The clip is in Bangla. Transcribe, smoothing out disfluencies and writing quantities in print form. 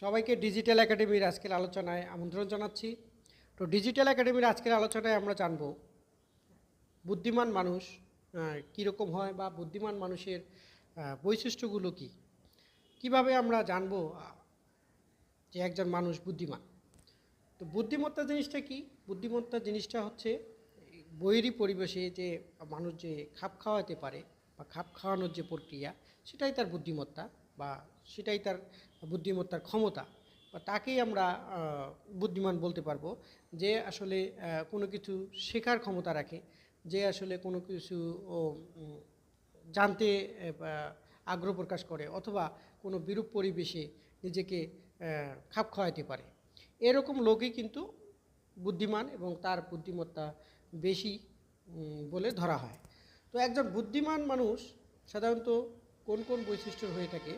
সবাইকে ডিজিটাল একাডেমির আজকের আলোচনায় আমন্ত্রণ জানাচ্ছি। তো ডিজিটাল একাডেমির আজকের আলোচনায় আমরা জানব বুদ্ধিমান মানুষ কীরকম হয় বা বুদ্ধিমান মানুষের বৈশিষ্ট্যগুলো কী, কীভাবে আমরা জানব যে একজন মানুষ বুদ্ধিমান। তো বুদ্ধিমত্তা জিনিসটা কি? বুদ্ধিমত্তা জিনিসটা হচ্ছে বৈরী পরিবেশে যে মানুষ যে খাপ খাওয়াতে পারে বা খাপ খাওয়ানোর যে প্রক্রিয়া, সেটাই তার বুদ্ধিমত্তা বা সেটাই তার বুদ্ধিমত্তার ক্ষমতা বা তাকেই আমরা বুদ্ধিমান বলতে পারবো। যে আসলে কোনো কিছু শেখার ক্ষমতা রাখে, যে আসলে কোনো কিছু জানতে আগ্রহ প্রকাশ করে অথবা কোনো বিরূপ পরিবেশে নিজেকে খাপ খাওয়াতে পারে, এরকম লোকই কিন্তু বুদ্ধিমান এবং তার বুদ্ধিমত্তা বেশি বলে ধরা হয়। তো একজন বুদ্ধিমান মানুষ সাধারণত কোন কোন বৈশিষ্ট্য হয়ে থাকে